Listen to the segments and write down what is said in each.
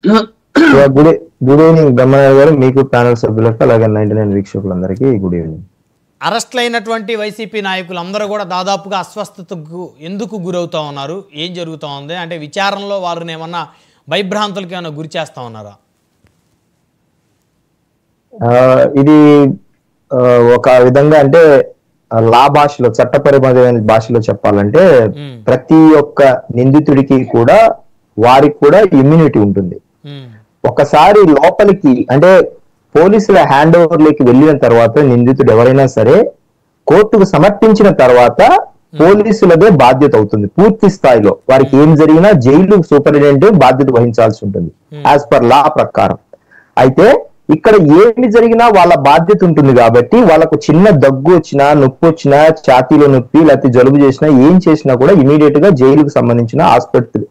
Good good evening Brahmanaidu గారు, మీకు panel సభ్యులకు అలాగే 99 వీక్షకులందరికీ గుడ్ ఈవినింగ్. అరెస్టులైనటువంటి వైసీపీ నాయకులు అందరూ కూడా దాదాపుగా అస్వస్థతకు ఎందుకు గురవుతా ఉన్నారు? ఏం జరుగుతూ ఉంది? అంటే విచారణలో వారిని ఏమన్నా భయభ్రాంతులకి ఏమన్నా గురి చేస్తా ఉన్నారా? ఇది ఒక విధంగా అంటే లా భాషలో, చట్టపరమైన భాషలో చెప్పాలంటే ప్రతి ఒక్క నిందితుడికి కూడా వారికి కూడా ఇమ్యూనిటీ ఉంటుంది. ఒకసారి లోపలికి అంటే పోలీసుల హ్యాండ్ ఓవర్ లోకి వెళ్ళిన తర్వాత నిందితుడు ఎవరైనా సరే కోర్టుకు సమర్పించిన తర్వాత పోలీసులదే బాధ్యత అవుతుంది. పూర్తి స్థాయిలో వారికి ఏం జరిగినా జైలు సూపరింటెండెంట్ బాధ్యత వహించాల్సి ఉంటుంది యాజ్ పర్ లా ప్రకారం. అయితే ఇక్కడ ఏమి జరిగినా వాళ్ళ బాధ్యత ఉంటుంది కాబట్టి వాళ్ళకు చిన్న దగ్గు వచ్చినా, నొప్పి వచ్చినా, ఛాతీలో నొప్పి లేకపోతే జలుబు చేసినా, ఏం చేసినా కూడా ఇమీడియట్ గా జైలుకు సంబంధించిన ఆసుపత్రి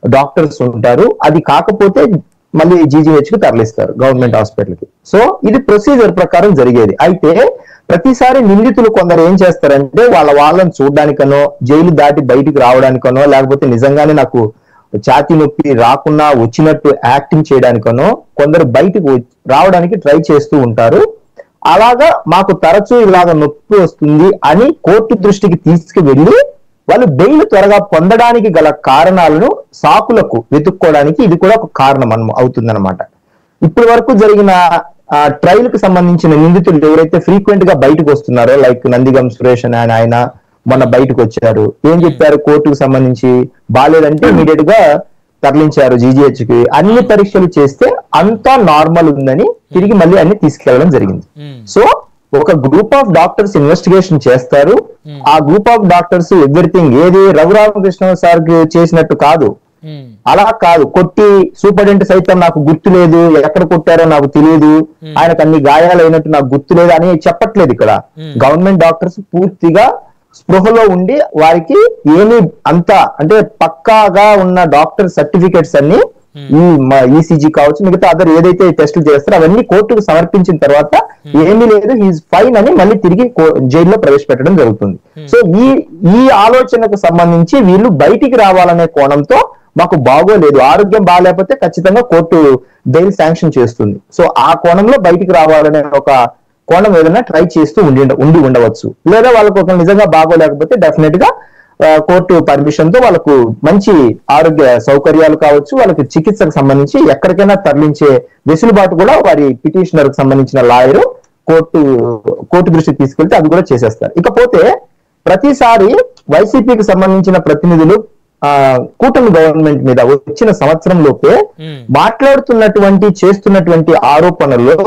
డాక్టర్స్ ఉంటారు. అది కాకపోతే మళ్ళీ జీజీహెచ్ కు తరలిస్తారు, గవర్నమెంట్ హాస్పిటల్ కి. సో ఇది ప్రొసీజర్ ప్రకారం జరిగేది. అయితే ప్రతిసారి నిందితులు కొందరు ఏం చేస్తారంటే వాళ్ళని చూడడానికనో, జైలు దాటి బయటికి రావడానికనో, లేకపోతే నిజంగానే నాకు ఛాతీ నొప్పి రాకుండా వచ్చినట్టు యాక్టింగ్ చేయడానికనో కొందరు బయటకు రావడానికి ట్రై చేస్తూ ఉంటారు. అలాగా మాకు తరచూ ఇలాగ నొప్పి వస్తుంది అని కోర్టు దృష్టికి తీసుకువెళ్ళి వాళ్ళు బెయిల్ త్వరగా పొందడానికి గల కారణాలను సాకులకు వెతుక్కోవడానికి ఇది కూడా ఒక కారణం అవుతుందన్నమాట. ఇప్పటి వరకు జరిగిన ట్రయల్ కు సంబంధించిన నిందితులు ఎవరైతే ఫ్రీక్వెంట్ గా బయటకు వస్తున్నారో, లైక్ నందిగం సురేష్ అని ఆయన మొన్న బయటకు వచ్చారు. ఏం చెప్పారు? కోర్టుకు సంబంధించి బాలేదంటే ఇమీడియట్ గా తరలించారు జీజీహెచ్ కి. అన్ని పరీక్షలు చేస్తే అంతా నార్మల్ ఉందని తిరిగి మళ్ళీ అన్ని తీసుకెళ్లడం జరిగింది. సో ఒక గ్రూప్ ఆఫ్ డాక్టర్స్ ఇన్వెస్టిగేషన్ చేస్తారు. ఆ గ్రూప్ ఆఫ్ డాక్టర్స్ ఎవ్రీథింగ్ ఏది రఘురామకృష్ణ సార్ చేసినట్టు కాదు, అలా కాదు. కొట్టి సూపరింటెండెంట్ సైతం నాకు గుర్తు లేదు, ఎక్కడ కొట్టారో నాకు తెలియదు, ఆయనకు అన్ని గాయాలు అయినట్టు నాకు గుర్తు లేదు అని చెప్పట్లేదు. ఇక్కడ గవర్నమెంట్ డాక్టర్స్ పూర్తిగా స్పృహలో ఉండి వారికి ఏమి అంతా అంటే పక్కాగా ఉన్న డాక్టర్ సర్టిఫికెట్స్ అన్ని ఈ ఈసీజీ కావచ్చు, మిగతా అదర్ ఏదైతే టెస్టులు చేస్తారో అవన్నీ కోర్టుకు సమర్పించిన తర్వాత ఏమీ లేదు, హీజ్ ఫైన్ అని మళ్ళీ తిరిగి జైల్లో ప్రవేశపెట్టడం జరుగుతుంది. సో ఈ ఆలోచనకు సంబంధించి వీళ్ళు బయటికి రావాలనే కోణంతో మాకు బాగోలేదు, ఆరోగ్యం బాగాలేకపోతే ఖచ్చితంగా కోర్టు బెయిల్ శాంక్షన్ చేస్తుంది. సో ఆ కోణంలో బయటికి రావాలనే ఒక కోణం ఏదైనా ట్రై చేస్తూ ఉండి ఉండవచ్చు. లేదా వాళ్ళకు ఒక నిజంగా బాగోలేకపోతే డెఫినెట్ గా కోర్టు పర్మిషన్ తో వాళ్ళకు మంచి ఆరోగ్య సౌకర్యాలు కావచ్చు, వాళ్ళకి చికిత్సకు సంబంధించి ఎక్కడికైనా తరలించే వెసులుబాటు కూడా వారి పిటిషనర్ కు సంబంధించిన లాయర్ కోర్టు దృష్టికి తీసుకెళ్తే అది కూడా చేసేస్తారు. ఇకపోతే ప్రతిసారి వైసీపీకి సంబంధించిన ప్రతినిధులు కూటమి గవర్నమెంట్ మీద వచ్చిన సంవత్సరం లోపే మాట్లాడుతున్నటువంటి చేస్తున్నటువంటి ఆరోపణల్లో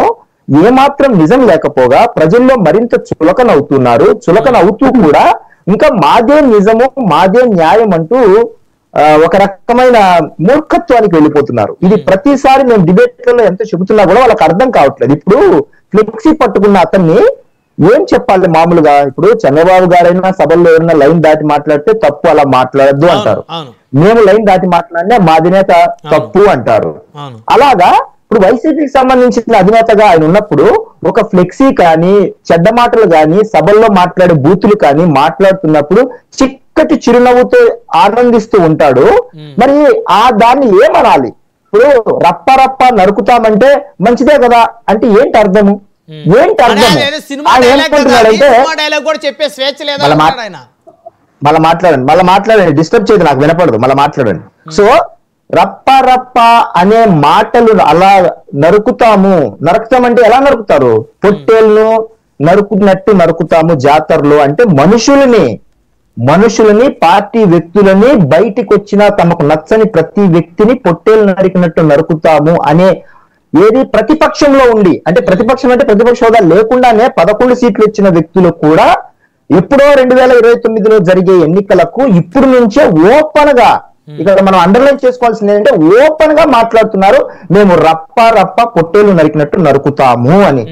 ఏమాత్రం నిజం లేకపోగా ప్రజల్లో మరింత చులకన అవుతున్నారు. చులకన అవుతూ కూడా ఇంకా మాదే నిజము, మాదే న్యాయం అంటూ ఒక రకమైన మూర్ఖత్వానికి వెళ్ళిపోతున్నారు. ఇది ప్రతిసారి మేము డిబేట్లలో ఎంత చెబుతున్నా కూడా వాళ్ళకి అర్థం కావట్లేదు. ఇప్పుడు ఫ్లెక్సీ పట్టుకున్న అతన్ని ఏం చెప్పాలి? మామూలుగా ఇప్పుడు చంద్రబాబు గారైనా సభల్లో ఎవరైనా లైన్ దాటి మాట్లాడితే తప్పు, అలా మాట్లాడద్దు అంటారు. మేము లైన్ దాటి మాట్లాడినా మా అధినేత తప్పు అంటారు. అలాగా ఇప్పుడు వైసీపీకి సంబంధించిన అధినేతగా ఆయన ఉన్నప్పుడు ఒక ఫ్లెక్సీ కానీ, చెడ్డ మాటలు కానీ, సభల్లో మాట్లాడే బూతులు కానీ మాట్లాడుతున్నప్పుడు చిక్కటి చిరునవ్వుతో ఆనందిస్తూ ఉంటాడు. మరి దాన్ని ఏమనాలి? ఇప్పుడు రప్ప రప్ప నరుకుతామంటే మంచిదే కదా అంటే ఏంటి అర్థము? ఏంటి అర్థము? మళ్ళీ మాట్లాడండి, డిస్టర్బ్ చేయదు, నాకు వినపడదు, మళ్ళీ మాట్లాడండి. సో రప్ప రప్ప అనే మాటలు అలా నరుకుతామంటే ఎలా నరుకుతారు? పొట్టేళ్ళను నరుకున్నట్టు నరుకుతాము జాతరలో అంటే మనుషులని పార్టీ వ్యక్తులని బయటికి వచ్చినా తమకు నచ్చని ప్రతి వ్యక్తిని పొట్టేలు నరికినట్టు నరుకుతాము అనే ఏది ప్రతిపక్షంలో ఉండి, అంటే ప్రతిపక్షం అంటే ప్రతిపక్ష హోదా లేకుండానే 11 సీట్లు ఇచ్చిన వ్యక్తులు కూడా ఎప్పుడో 2029లో జరిగే ఎన్నికలకు ఇప్పుడు నుంచే ఓపెన్ గా ఇక్కడ మనం అండర్లైన్ చేసుకోవాల్సింది ఏంటంటే ఓపెన్ గా మాట్లాడుతున్నారు, మేము రప్ప రప్ప పొట్టేలు నరికినట్టు నరుకుతాము అని.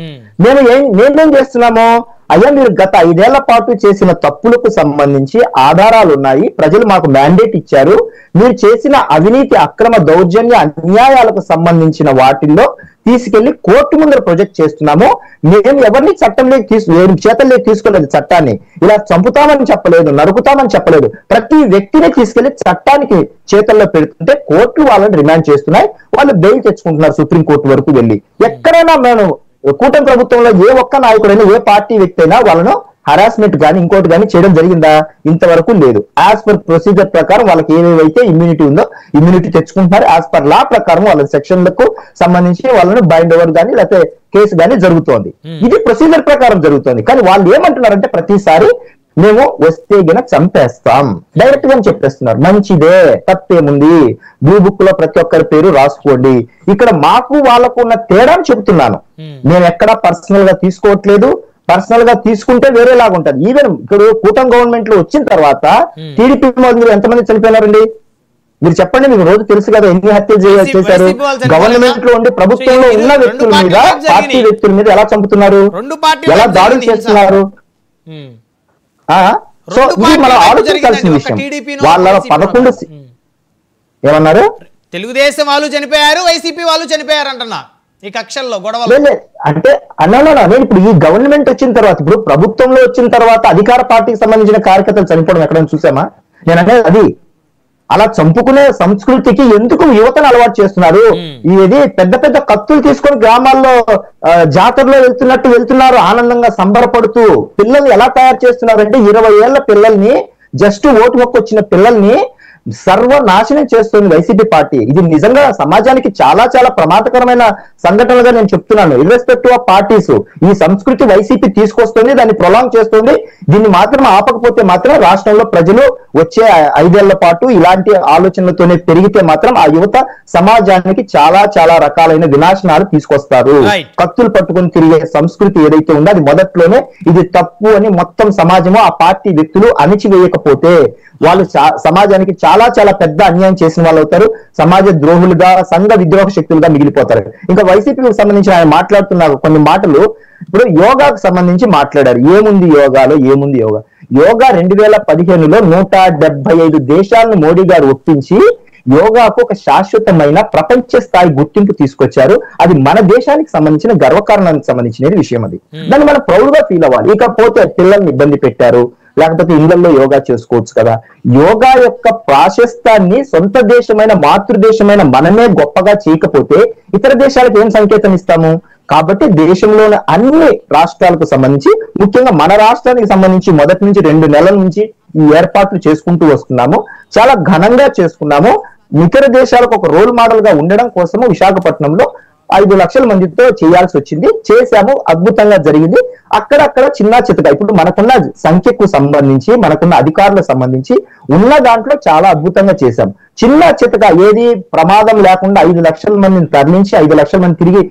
మేమేం చేస్తున్నాము? అయ్యా మీరు గత 5 ఏళ్ల పాటు చేసిన తప్పులకు సంబంధించి ఆధారాలు ఉన్నాయి, ప్రజలు మాకు మ్యాండేట్ ఇచ్చారు, మీరు చేసిన అవినీతి, అక్రమ, దౌర్జన్య, అన్యాయాలకు సంబంధించిన వాటిల్లో తీసుకెళ్లి కోర్టు ముందర ప్రొజెక్ట్ చేస్తున్నాము. మేము ఎవరిని చట్టంలోకి చేతల్లోకి తీసుకోలేదు, చట్టాన్ని ఇలా చంపుతామని చెప్పలేదు, నరుకుతామని చెప్పలేదు. ప్రతి వ్యక్తిని తీసుకెళ్లి చట్టానికి చేతల్లో పెడుతుంటే కోర్టు వాళ్ళని రిమాండ్ చేస్తున్నాయి, వాళ్ళు బెయిల్ తెచ్చుకుంటున్నారు సుప్రీంకోర్టు వరకు వెళ్ళి. ఎక్కడైనా మేము కూటమి ప్రభుత్వంలో ఏ ఒక్క నాయకుడైనా ఏ పార్టీ వ్యక్తి అయినా వాళ్ళను హరాస్మెంట్ కానీ ఇంకోటి కానీ చేయడం జరిగిందా? ఇంతవరకు లేదు. యాజ్ పర్ ప్రొసీజర్ ప్రకారం వాళ్ళకి ఏవేవైతే ఇమ్యూనిటీ ఉందో ఇమ్యూనిటీ తెచ్చుకుంటున్నారు. యాజ్ పర్ లా ప్రకారం వాళ్ళ సెక్షన్లకు సంబంధించి వాళ్ళను బైండ్ ఓవర్ కానీ లేకపోతే కేసు కానీ జరుగుతోంది. ఇది ప్రొసీజర్ ప్రకారం జరుగుతోంది. కానీ వాళ్ళు ఏమంటున్నారంటే ప్రతిసారి మేము వస్తే గిన చంపేస్తాం డైరెక్ట్ గా చెప్పేస్తున్నారు. మంచిదే, తప్పేముంది, బ్లూ బుక్ లో ప్రతి ఒక్కరి పేరు రాసుకోండి. ఇక్కడ మాకు వాళ్ళకు ఉన్న తేడా చెబుతున్నాను. నేను ఎక్కడా పర్సనల్ గా తీసుకోవట్లేదు. పర్సనల్ గా తీసుకుంటే వేరేలాగా ఉంటది. ఈవెన్ ఇప్పుడు కూటమి గవర్నమెంట్ లో వచ్చిన తర్వాత టీడీపీ మంది ఎంతమంది చనిపోయినారండి మీరు చెప్పండి. మీకు రోజు తెలుసు కదా ఎన్ని హత్యలు చేశారు. గవర్నమెంట్ లో ఉండి ప్రభుత్వంలో ఉన్న వ్యక్తుల మీద, పార్టీ వ్యక్తుల మీద ఎలా చంపుతున్నారు, ఎలా దాడులు చేస్తున్నారు. సో ఇది మనం ఆలోచించాల్సిన విషయం. వాళ్ళ 11 ఏమన్నారు, తెలుగుదేశం వాళ్ళు చనిపోయారు, వైసీపీ వాళ్ళు చనిపోయారు అంటున్నా ఈ కక్షల్లో గొడవలు అంటే అన్నా. నేను ఇప్పుడు ఈ గవర్నమెంట్ వచ్చిన తర్వాత, ఇప్పుడు ప్రభుత్వంలో వచ్చిన తర్వాత అధికార పార్టీకి సంబంధించిన కార్యకర్తలు చనిపోవడం ఎక్కడైనా చూసామా? నేను అనేది అది. అలా చంపుకునే సంస్కృతికి ఎందుకు యువతను అలవాటు చేస్తున్నారు? ఇది పెద్ద పెద్ద కత్తులు తీసుకొని గ్రామాల్లో జాతరలో వెళ్తున్నారు ఆనందంగా సంబరపడుతూ. పిల్లల్ని ఎలా తయారు చేస్తున్నారు అంటే 20 ఏళ్ల పిల్లల్ని, జస్ట్ ఓటు హక్కు వచ్చిన పిల్లల్ని సర్వనాశనం చేస్తుంది వైసీపీ పార్టీ. ఇది నిజంగా సమాజానికి చాలా చాలా ప్రమాదకరమైన సంఘటనలుగా నేను చెప్తున్నాను. ఇర్రెస్పెక్టివ్ ఆఫ్ పార్టీస్ ఈ సంస్కృతి వైసీపీ తీసుకొస్తుంది, దాన్ని ప్రొలాంగ్ చేస్తుంది. దీన్ని మాత్రం ఆపకపోతే మాత్రం రాష్ట్రంలో ప్రజలు వచ్చే 5 ఏళ్ల పాటు ఇలాంటి ఆలోచనలతోనే పెరిగితే మాత్రం ఆ యువత సమాజానికి చాలా చాలా రకాలైన వినాశనాలు తీసుకొస్తారు. కత్తులు పట్టుకొని తిరిగే సంస్కృతి ఏదైతే ఉందో అది మొదట్లోనే ఇది తప్పు అని మొత్తం సమాజము ఆ పార్టీ వ్యక్తులు అణిచివేయకపోతే వాళ్ళు సమాజానికి చాలా చాలా పెద్ద అన్యాయం చేసిన వాళ్ళు అవుతారు. సమాజ ద్రోహులుగా, సంఘ విద్రోహ శక్తులుగా మిగిలిపోతారు. ఇంకా వైసీపీకి సంబంధించి ఆయన మాట్లాడుతున్న కొన్ని మాటలు, ఇప్పుడు యోగాకు సంబంధించి మాట్లాడారు. ఏముంది యోగాలో, ఏముంది యోగా? యోగా 2015లో 175 దేశాలను మోడీ గారు ఒప్పించి యోగాకు ఒక శాశ్వతమైన ప్రపంచ స్థాయి గుర్తింపు తీసుకొచ్చారు. అది మన దేశానికి సంబంధించిన గర్వకారణానికి సంబంధించిన విషయం. అది దాన్ని మనం ప్రౌడ్ గా ఫీల్ అవ్వాలి. ఇకపోతే పిల్లల్ని ఇబ్బంది పెట్టారు, లేకపోతే ఇళ్లలో యోగా చేసుకోవచ్చు కదా. యోగా యొక్క ప్రాశస్తాన్ని సొంత దేశమైన మాతృదేశమైన మనమే గొప్పగా చేయకపోతే ఇతర దేశాలకు ఏం సంకేతం ఇస్తాము? కాబట్టి దేశంలోని అన్ని రాష్ట్రాలకు సంబంధించి, ముఖ్యంగా మన రాష్ట్రానికి సంబంధించి మొదటి నుంచి 2 నెలల నుంచి ఈ ఏర్పాట్లు చేసుకుంటూ వస్తున్నాము. చాలా ఘనంగా చేసుకున్నాము. ఇతర దేశాలకు ఒక రోల్ మోడల్ గా ఉండడం కోసము విశాఖపట్నంలో 5 లక్షల మందితో చేయాల్సి వచ్చింది. చేశాము, అద్భుతంగా జరిగింది. అక్కడక్కడ చిన్న చితగా ఇప్పుడు మనకున్న సంఖ్యకు సంబంధించి, మనకున్న అధికారులకు సంబంధించి ఉన్న దాంట్లో చాలా అద్భుతంగా చేశాం. చిన్న చితగా ఏది ప్రమాదం లేకుండా 5 లక్షల మందిని తరలించి 5 లక్షల మంది తిరిగి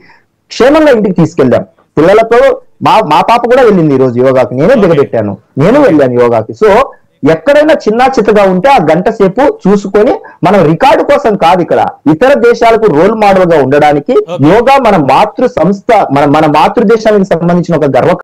క్షేమంగా ఇంటికి తీసుకెళ్దాం. పిల్లలతో మా పాప కూడా వెళ్ళింది ఈ రోజు యోగాకి. నేనే దిగబెట్టాను, నేను వెళ్ళాను యోగాకి. సో ఎక్కడైనా చిన్న చితగా ఉంటే ఆ గంట సేపు చూసుకొని, మనం రికార్డు కోసం కాదు, ఇక్కడ ఇతర దేశాలకు రోల్ మోడల్ గా ఉండడానికి యోగా మన మాతృ సంస్థ, మన మాతృదేశానికి సంబంధించిన ఒక గర్వ